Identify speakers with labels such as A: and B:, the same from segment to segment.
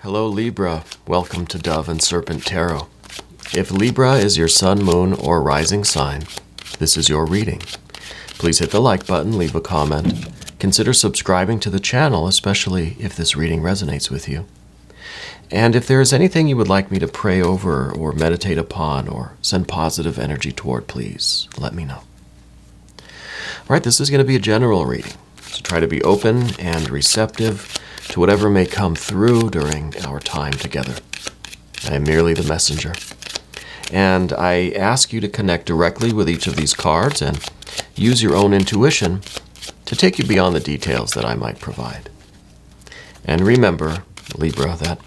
A: Hello Libra, welcome to Dove and Serpent Tarot. If Libra is your sun, moon, or rising sign, this is your reading. Please hit the like button, leave a comment. Consider subscribing to the channel, especially if this reading resonates with you. And if there is anything you would like me to pray over or meditate upon or send positive energy toward, please let me know. All right, this is going to be a general reading, so try to be open and receptive to whatever may come through during our time together. I am merely the messenger. And I ask you to connect directly with each of these cards and use your own intuition to take you beyond the details that I might provide. And remember, Libra, that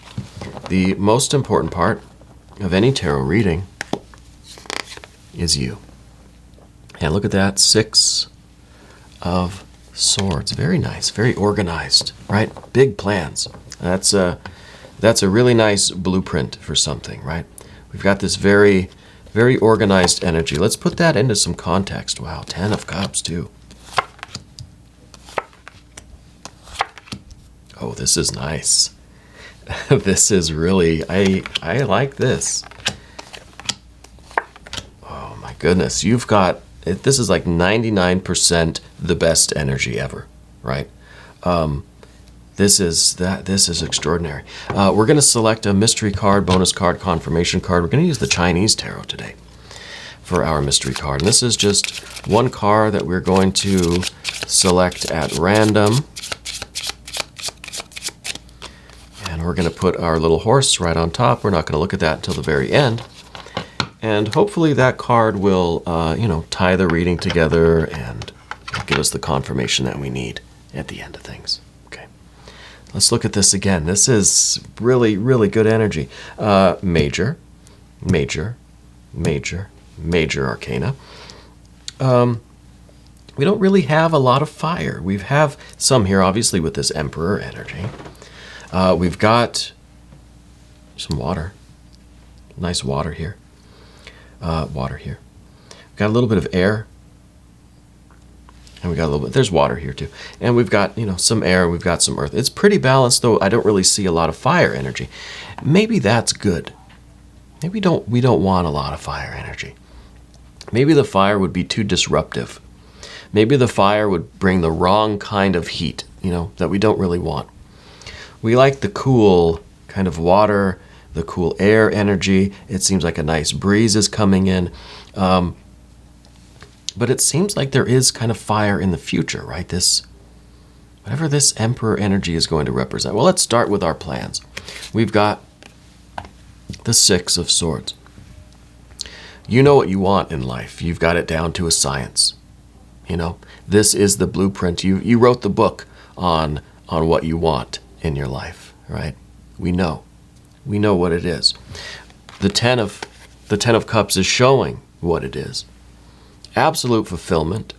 A: the most important part of any tarot reading is you. And look at that, 6 of Swords. Very nice, very organized, right? Big plans. That's a really nice blueprint for something, right? We've got this very, very organized energy. Let's put that into some context. Wow, 10 of Cups too. Oh, this is nice. This is really, I like this. Oh my goodness, you've got, this is like 99% the best energy ever, right? This is extraordinary. We're going to select a mystery card, bonus card, confirmation card. We're going to use the Chinese tarot today for our mystery card. And this is just one card that we're going to select at random. And we're going to put our little horse right on top. We're not going to look at that until the very end. And hopefully that card will, tie the reading together and give us the confirmation that we need at the end of things. Okay, let's look at this again. This is really, really good energy. Major arcana. We don't really have a lot of fire. We have some here, obviously, with this Emperor energy. We've got some water. Nice water here. Got a little bit of air. And we got a little bit, there's water here too. And we've got, some air, we've got some earth. It's pretty balanced, though I don't really see a lot of fire energy. Maybe that's good. Maybe we don't want a lot of fire energy. Maybe the fire would be too disruptive. Maybe the fire would bring the wrong kind of heat, that we don't really want. We like the cool kind of water, the cool air energy. It seems like a nice breeze is coming in. But it seems like there is kind of fire in the future, right? Whatever this Emperor energy is going to represent. Well, let's start with our plans. We've got the 6 of Swords. You know what you want in life. You've got it down to a science. This is the blueprint. You wrote the book on what you want in your life, right? We know what it is. The 10 of Cups is showing what it is. Absolute fulfillment,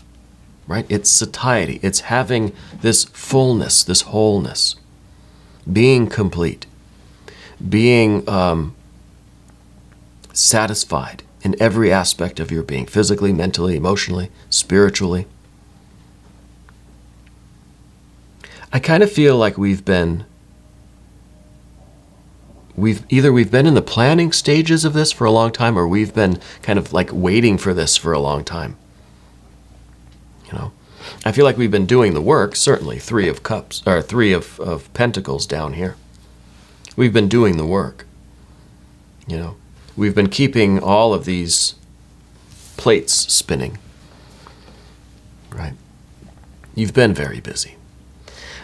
A: right? It's satiety. It's having this fullness, this wholeness, being complete, being satisfied in every aspect of your being, physically, mentally, emotionally, spiritually. I kind of feel like we've been in the planning stages of this for a long time, or we've been kind of like waiting for this for a long time. I feel like we've been doing the work, certainly 3 of Cups, or 3 of Pentacles down here. We've been doing the work. We've been keeping all of these plates spinning, right? You've been very busy.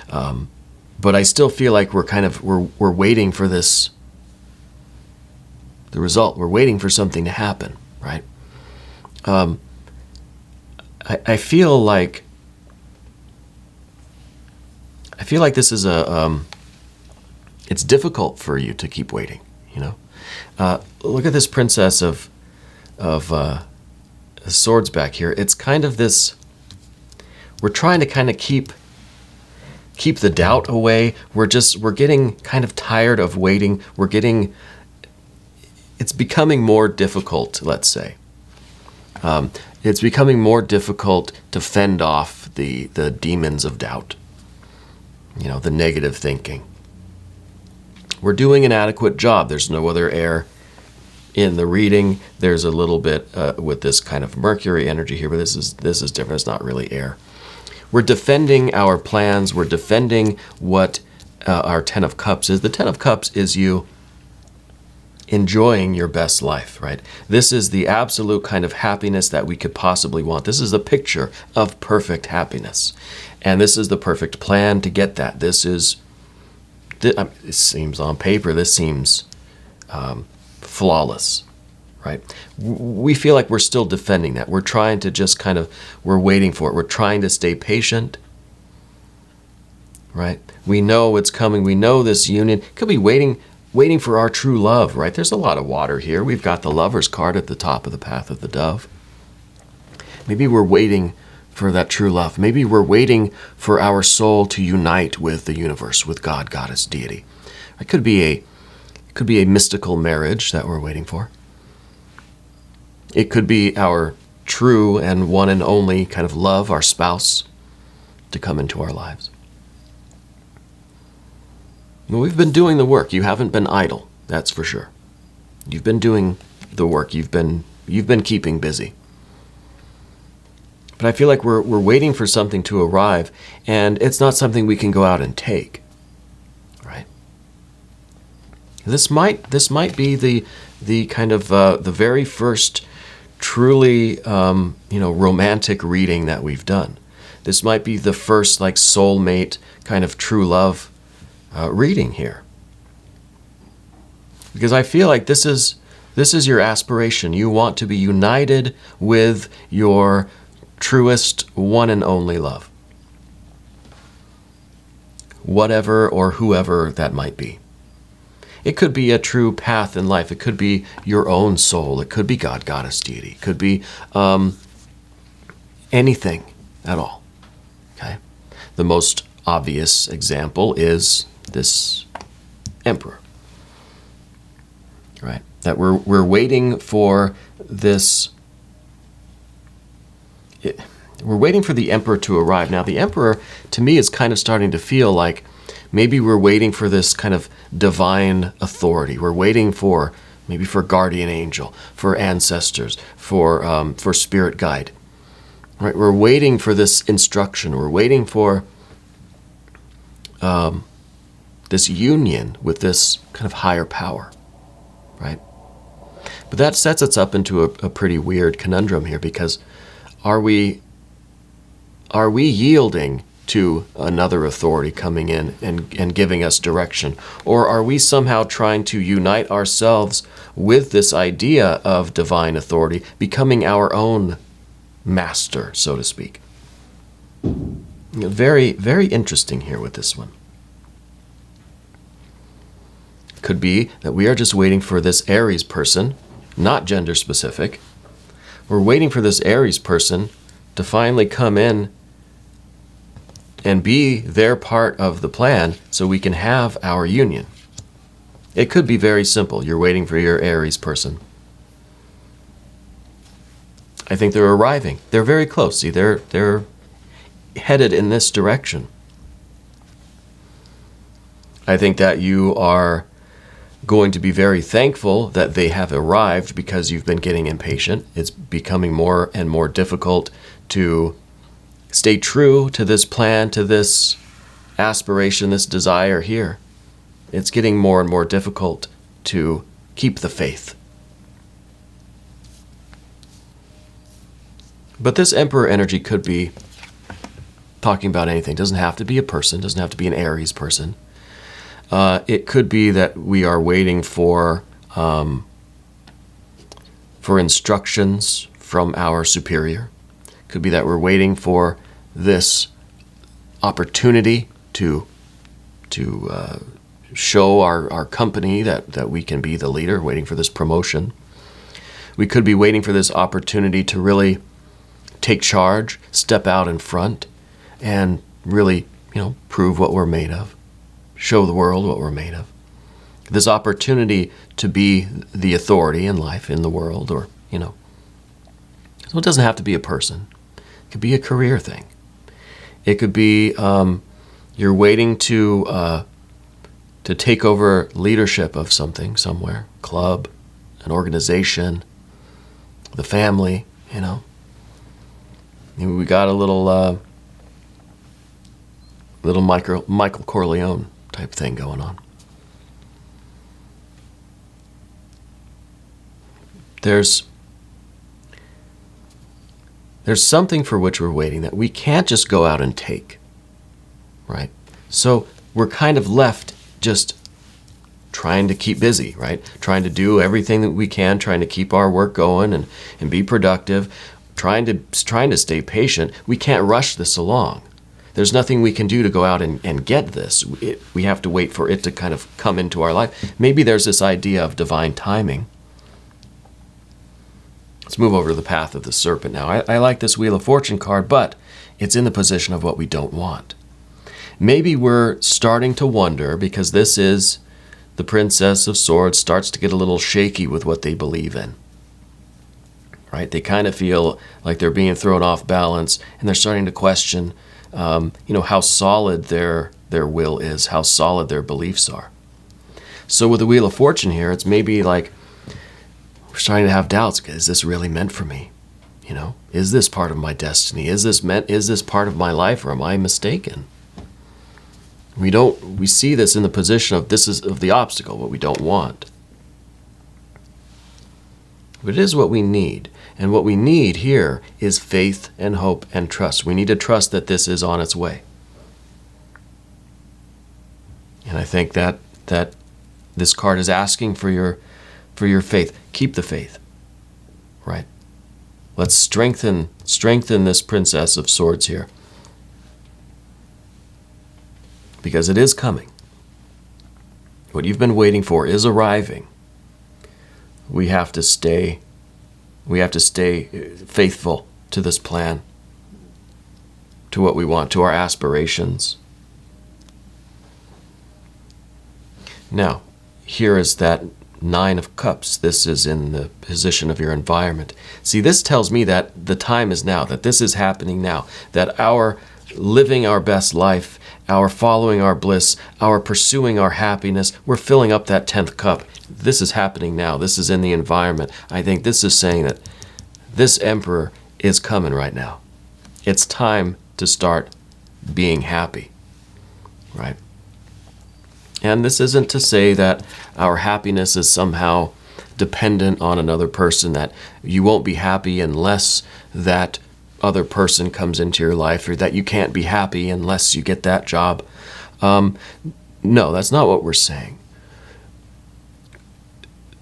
A: But I still feel like we're waiting for this, the result. We're waiting for something to happen, right? I feel like this is it's difficult for you to keep waiting, Look at this Princess of Swords back here. It's kind of this, we're trying to kind of keep the doubt away. We're getting kind of tired of waiting. It's becoming more difficult, let's say. It's becoming more difficult to fend off the demons of doubt, the negative thinking. we're doing an adequate job. There's no other air in the reading. There's a little bit with this kind of Mercury energy here, but this is different. It's not really air. We're defending our plans. We're defending what our Ten of Cups is. The Ten of Cups is you enjoying your best life, right? This is the absolute kind of happiness that we could possibly want. This is a picture of perfect happiness. And this is the perfect plan to get that. It seems on paper, this seems flawless, right? We feel like we're still defending that. We're trying to just we're waiting for it. We're trying to stay patient, right? We know it's coming. We know this union could be waiting for our true love, right? There's a lot of water here. We've got the Lover's card at the top of the Path of the Dove. Maybe we're waiting for that true love. Maybe we're waiting for our soul to unite with the universe, with God, Goddess, Deity. It could be a mystical marriage that we're waiting for. It could be our true and one and only kind of love, our spouse, to come into our lives. Well, we've been doing the work. You haven't been idle, that's for sure. You've been doing the work. You've been keeping busy. But I feel like we're waiting for something to arrive, and it's not something we can go out and take, right? This might be the kind of the very first truly romantic reading that we've done. This might be the first soulmate kind of true love reading here, because I feel like this is your aspiration. You want to be united with your truest one and only love, whatever or whoever that might be. It could be a true path in life. It could be your own soul. It could be God, Goddess, Deity. It could be anything at all. Okay? The most obvious example is this Emperor, right? That we're waiting for this. We're waiting for the Emperor to arrive. Now, the Emperor, to me, is kind of starting to feel like maybe we're waiting for this kind of divine authority. We're waiting for guardian angel, for ancestors, for spirit guide. Right? We're waiting for this instruction. We're waiting for this union with this kind of higher power, right? But that sets us up into a pretty weird conundrum here, because are we yielding to another authority coming in and giving us direction? Or are we somehow trying to unite ourselves with this idea of divine authority, becoming our own master, so to speak? Very, very interesting here with this one. Could be that we are just waiting for this Aries person, not gender specific. We're waiting for this Aries person to finally come in and be their part of the plan so we can have our union. It could be very simple. You're waiting for your Aries person. I think they're arriving. They're very close. See, they're headed in this direction. I think that you are going to be very thankful that they have arrived, because you've been getting impatient. It's becoming more and more difficult to stay true to this plan, to this aspiration, this desire here. It's getting more and more difficult to keep the faith. But this Emperor energy could be talking about anything. It doesn't have to be a person. It doesn't have to be an Aries person. It could be that we are waiting for instructions from our superior. It could be that we're waiting for this opportunity to show our company that we can be the leader, waiting for this promotion. We could be waiting for this opportunity to really take charge, step out in front, and really, prove what we're made of. Show the world what we're made of. This opportunity to be the authority in life, in the world, or, So it doesn't have to be a person. It could be a career thing. It could be you're waiting to to take over leadership of something somewhere, club, an organization, the family, you know. We got a little Michael Corleone type thing going on. There's something for which we're waiting that we can't just go out and take, right? So we're kind of left just trying to keep busy, right? Trying to do everything that we can, trying to keep our work going and be productive, trying to stay patient. We can't rush this along. There's nothing we can do to go out and get this. We have to wait for it to kind of come into our life. Maybe there's this idea of divine timing. Let's move over to the path of the serpent now. I like this Wheel of Fortune card, but it's in the position of what we don't want. Maybe we're starting to wonder, because this is the Princess of Swords, starts to get a little shaky with what they believe in. Right? They kind of feel like they're being thrown off balance, and they're starting to question, how solid their will is, how solid their beliefs are. So with the Wheel of Fortune here, it's maybe like we're starting to have doubts. Is this really meant for me? Is this part of my destiny? Is this part of my life, or am I mistaken? We see this in the position of this is of the obstacle, what we don't want. But it is what we need. And what we need here is faith and hope and trust. We need to trust that this is on its way. And I think that this card is asking for your faith. Keep the faith. Right? Let's strengthen this Princess of Swords here. Because it is coming. What you've been waiting for is arriving. We have to stay faithful to this plan, to what we want, to our aspirations. Now, here is that Nine of Cups. This is in the position of your environment. See, this tells me that the time is now, that this is happening now, that our living our best life, our following our bliss, our pursuing our happiness, we're filling up that 10th cup. This is happening now. This is in the environment. I think this is saying that this emperor is coming right now. It's time to start being happy, right? And this isn't to say that our happiness is somehow dependent on another person, that you won't be happy unless that other person comes into your life, or that you can't be happy unless you get that job. No, that's not what we're saying.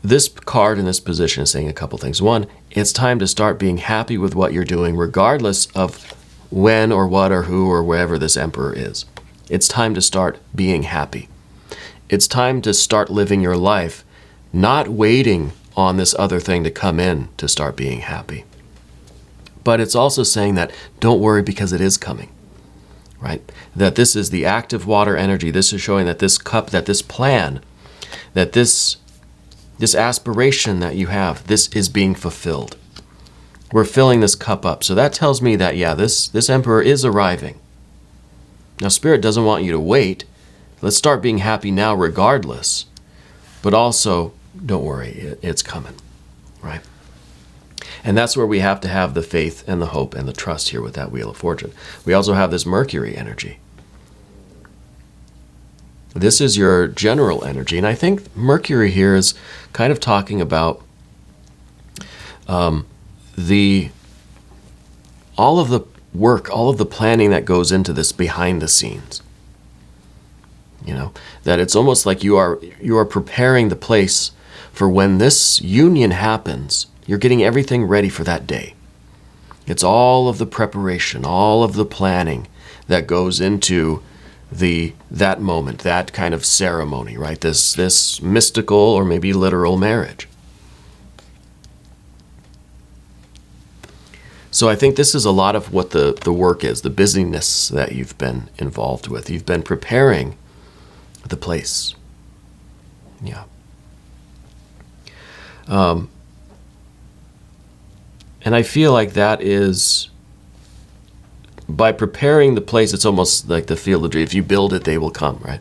A: This card in this position is saying a couple things. One, it's time to start being happy with what you're doing, regardless of when or what or who or wherever this emperor is. It's time to start being happy. It's time to start living your life, not waiting on this other thing to come in to start being happy. But it's also saying that don't worry, because it is coming, right? That this is the active water energy. This is showing that this cup, that this plan, that this aspiration that you have, this is being fulfilled. We're filling this cup up. So that tells me that, yeah, this emperor is arriving. Now, Spirit doesn't want you to wait. Let's start being happy now regardless. But also, don't worry, it's coming, right? And that's where we have to have the faith and the hope and the trust here with that Wheel of Fortune. We also have this Mercury energy. This is your general energy. And I think Mercury here is kind of talking about all of the work, all of the planning that goes into this behind the scenes. That it's almost like you are preparing the place for when this union happens. You're getting everything ready for that day. It's all of the preparation, all of the planning that goes into that moment, that kind of ceremony, right? This mystical or maybe literal marriage. So I think this is a lot of what the work is, the busyness that you've been involved with. You've been preparing the place. Yeah. And I feel like that is, by preparing the place, it's almost like the field of dreams. If you build it, they will come, right?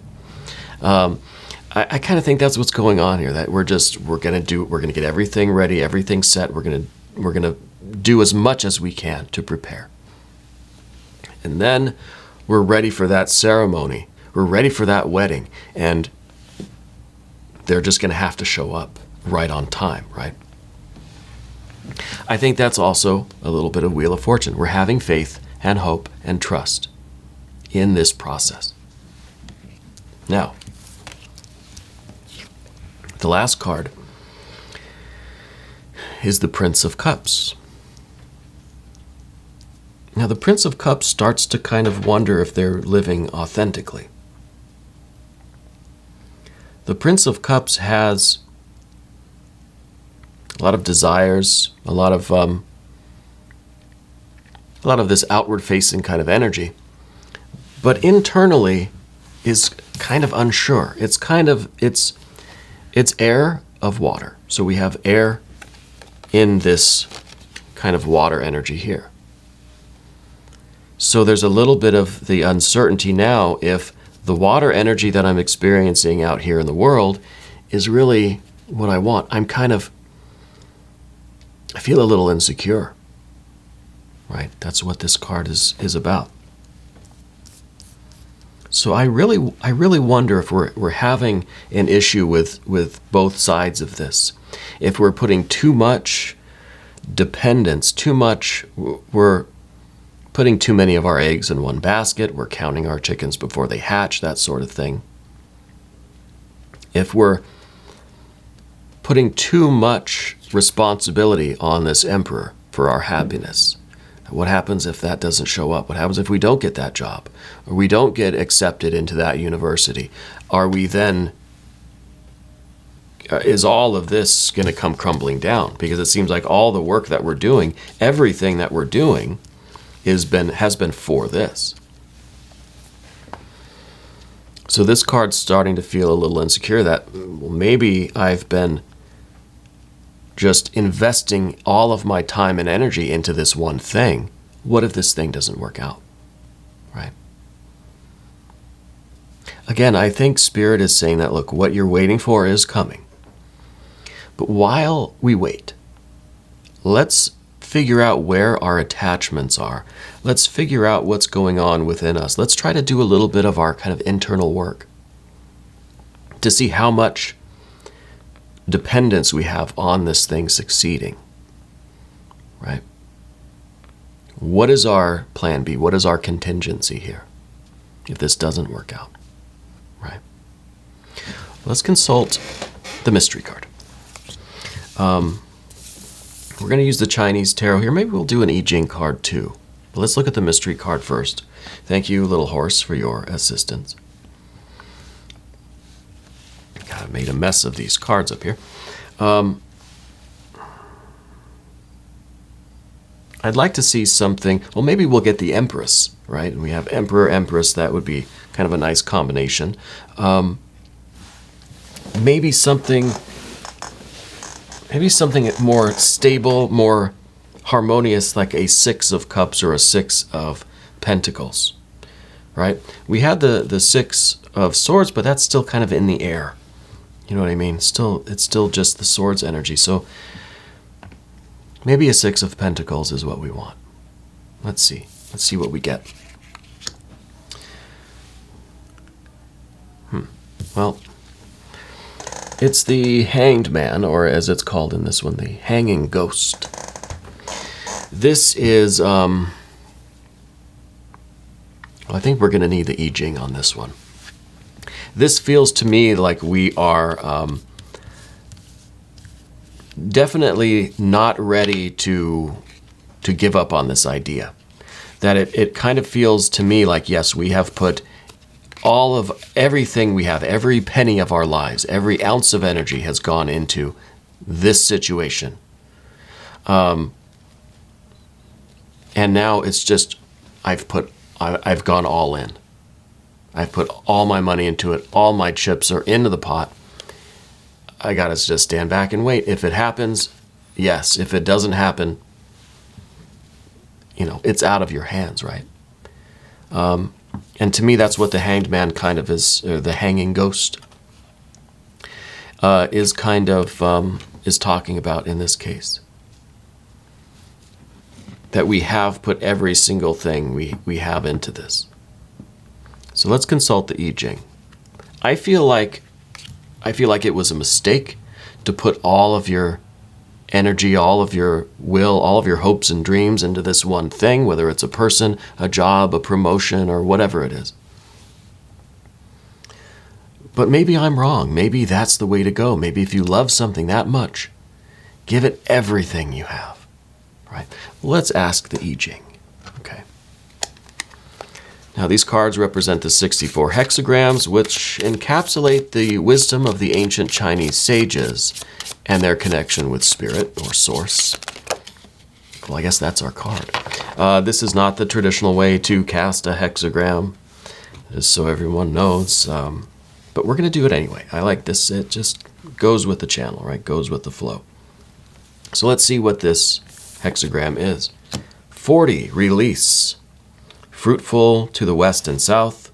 A: I kind of think that's what's going on here, that we're going to get everything ready, everything set. We're going to do as much as we can to prepare. And then we're ready for that ceremony. We're ready for that wedding. And they're just going to have to show up right on time, right? I think that's also a little bit of Wheel of Fortune. We're having faith and hope and trust in this process. Now, the last card is the Prince of Cups. Now, the Prince of Cups starts to kind of wonder if they're living authentically. The Prince of Cups has a lot of desires, a lot of this outward-facing kind of energy, but internally is kind of unsure. It's air of water. So we have air in this kind of water energy here. So there's a little bit of the uncertainty now if the water energy that I'm experiencing out here in the world is really what I want. I feel a little insecure, right? That's what this card is about. So I really wonder if we're having an issue with both sides of this. If we're putting too much dependence, we're putting too many of our eggs in one basket, we're counting our chickens before they hatch, that sort of thing. If we're putting too much responsibility on this emperor for our happiness, what happens if that doesn't show up? What happens if we don't get that job? Or we don't get accepted into that university? Are we then, is all of this going to come crumbling down? Because it seems like all the work that we're doing, everything that we're doing has been for this. So this card's starting to feel a little insecure that maybe I've been just investing all of my time and energy into this one thing. What if this thing doesn't work out, right? Again, I think Spirit is saying that, look, what you're waiting for is coming. But while we wait, let's figure out where our attachments are. Let's figure out what's going on within us. Let's try to do a little bit of our kind of internal work to see how much dependence we have on this thing succeeding, right? What is our plan B? What is our contingency here if this doesn't work out, right? Let's consult the mystery card. We're going to use the Chinese tarot here. Maybe we'll do an Jing card too. But let's look at the mystery card first. Thank you, little horse, for your assistance. God, I made a mess of these cards up here. I'd like to see something. Well, maybe we'll get the Empress, right? And we have Emperor, Empress. That would be kind of a nice combination. Maybe something more stable, more harmonious, like a Six of Cups or a Six of Pentacles, right? We had the Six of Swords, but that's still kind of in the air. You know what I mean? It's still just the swords energy. So maybe a Six of Pentacles is what we want. Let's see. Let's see what we get. Well, it's the Hanged Man, or as it's called in this one, the Hanging Ghost. This is, I think we're going to need the Jing on this one. This feels to me like we are definitely not ready to give up on this idea. That it kind of feels to me like, yes, we have put all of everything we have, every penny of our lives, every ounce of energy has gone into this situation. And now it's just, I've gone all in. I've put all my money into it. All my chips are into the pot. I got to just stand back and wait. If it happens, yes. If it doesn't happen, it's out of your hands, right? And to me, that's what the Hanged Man kind of is, or the Hanging Ghost. is kind of is talking about in this case. That we have put every single thing we have into this. So let's consult the I Ching. I feel like it was a mistake to put all of your energy, all of your will, all of your hopes and dreams into this one thing, whether it's a person, a job, a promotion, or whatever it is. But maybe I'm wrong. Maybe that's the way to go. Maybe if you love something that much, give it everything you have. Right? Let's ask the I Ching. Okay. Now these cards represent the 64 hexagrams, which encapsulate the wisdom of the ancient Chinese sages and their connection with spirit or source. Well, I guess that's our card. This is not the traditional way to cast a hexagram, just so everyone knows. But we're going to do it anyway. I like this. It just goes with the channel, right? Goes with the flow. So let's see what this hexagram is. 40, release. Fruitful to the west and south.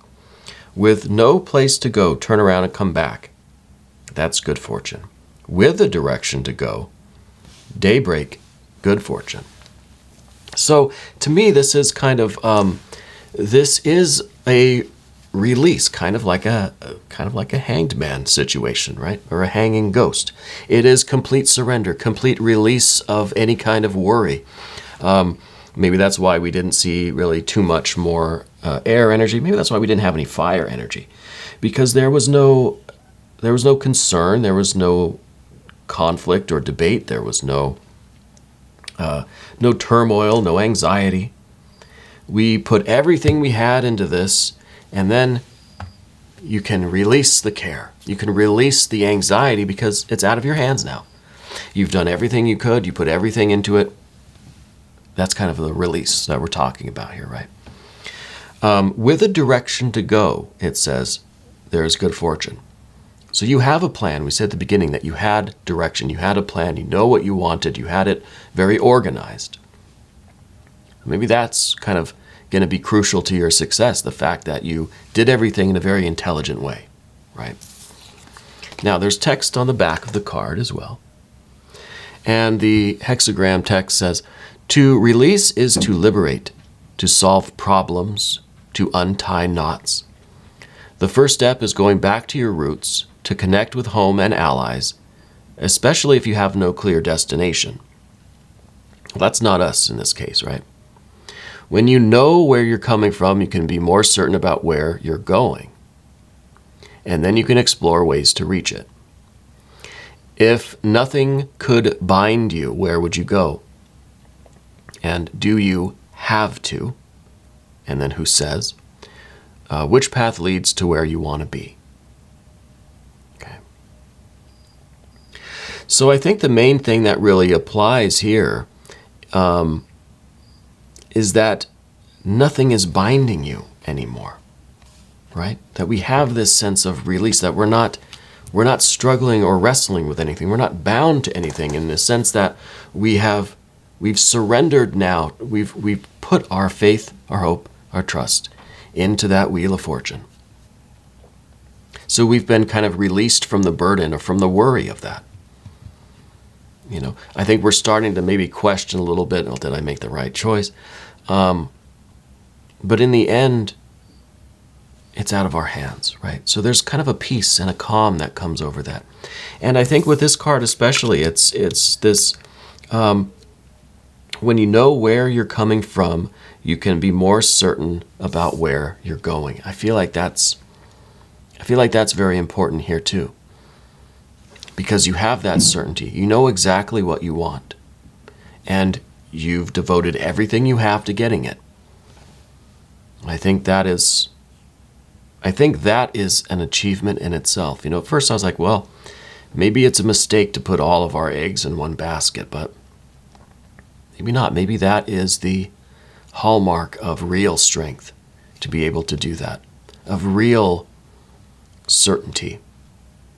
A: With no place to go, turn around and come back. That's good fortune. With a direction to go, daybreak, good fortune. So to me, this is kind of, this is a release, kind of like a hanged man situation, right? Or a hanging ghost. It is complete surrender, complete release of any kind of worry. Maybe that's why we didn't see really too much more air energy. Maybe that's why we didn't have any fire energy, because there was no concern, there was no conflict or debate, there was no turmoil, no anxiety. We put everything we had into this. And then you can release the care. You can release the anxiety because it's out of your hands now. You've done everything you could. You put everything into it. That's kind of the release that we're talking about here, right? With a direction to go, it says, there is good fortune. So you have a plan. We said at the beginning that you had direction. You had a plan. You know what you wanted. You had it very organized. Maybe that's kind of going to be crucial to your success, the fact that you did everything in a very intelligent way, right? Now, there's text on the back of the card as well. And the hexagram text says, to release is to liberate, to solve problems, to untie knots. The first step is going back to your roots, to connect with home and allies, especially if you have no clear destination. Well, that's not us in this case, right? When you know where you're coming from, you can be more certain about where you're going. And then you can explore ways to reach it. If nothing could bind you, where would you go? And do you have to? And then who says? Which path leads to where you want to be? Okay. So I think the main thing that really applies here is that nothing is binding you anymore, right? That we have this sense of release, that we're not struggling or wrestling with anything. We're not bound to anything in the sense that we've surrendered now. We've put our faith, our hope, our trust into that wheel of fortune. So we've been kind of released from the burden or from the worry of that. You know, I think we're starting to maybe question a little bit, did I make the right choice? But in the end, it's out of our hands, right? So there's kind of a peace and a calm that comes over that. And I think with this card especially, it's this, when you know where you're coming from, you can be more certain about where you're going. I feel like that's very important here too. Because you have that certainty. You know exactly what you want. And you've devoted everything you have to getting it. I think that is an achievement in itself. You know, at first I was like, well, maybe it's a mistake to put all of our eggs in one basket, but maybe not. Maybe that is the hallmark of real strength, to be able to do that, of real certainty.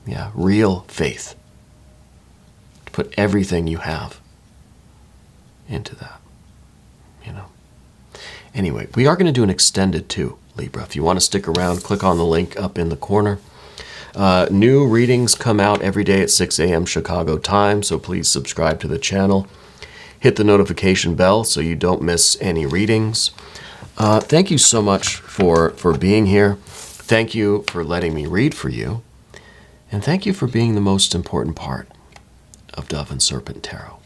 A: Yeah, real faith. To put everything you have into that, you know. Anyway, we are going to do an extended too, Libra. If you want to stick around, click on the link up in the corner. New readings come out every day at 6 a.m. Chicago time, so please subscribe to the channel. Hit the notification bell so you don't miss any readings. Thank you so much for being here. Thank you for letting me read for you. And thank you for being the most important part of Dove and Serpent Tarot.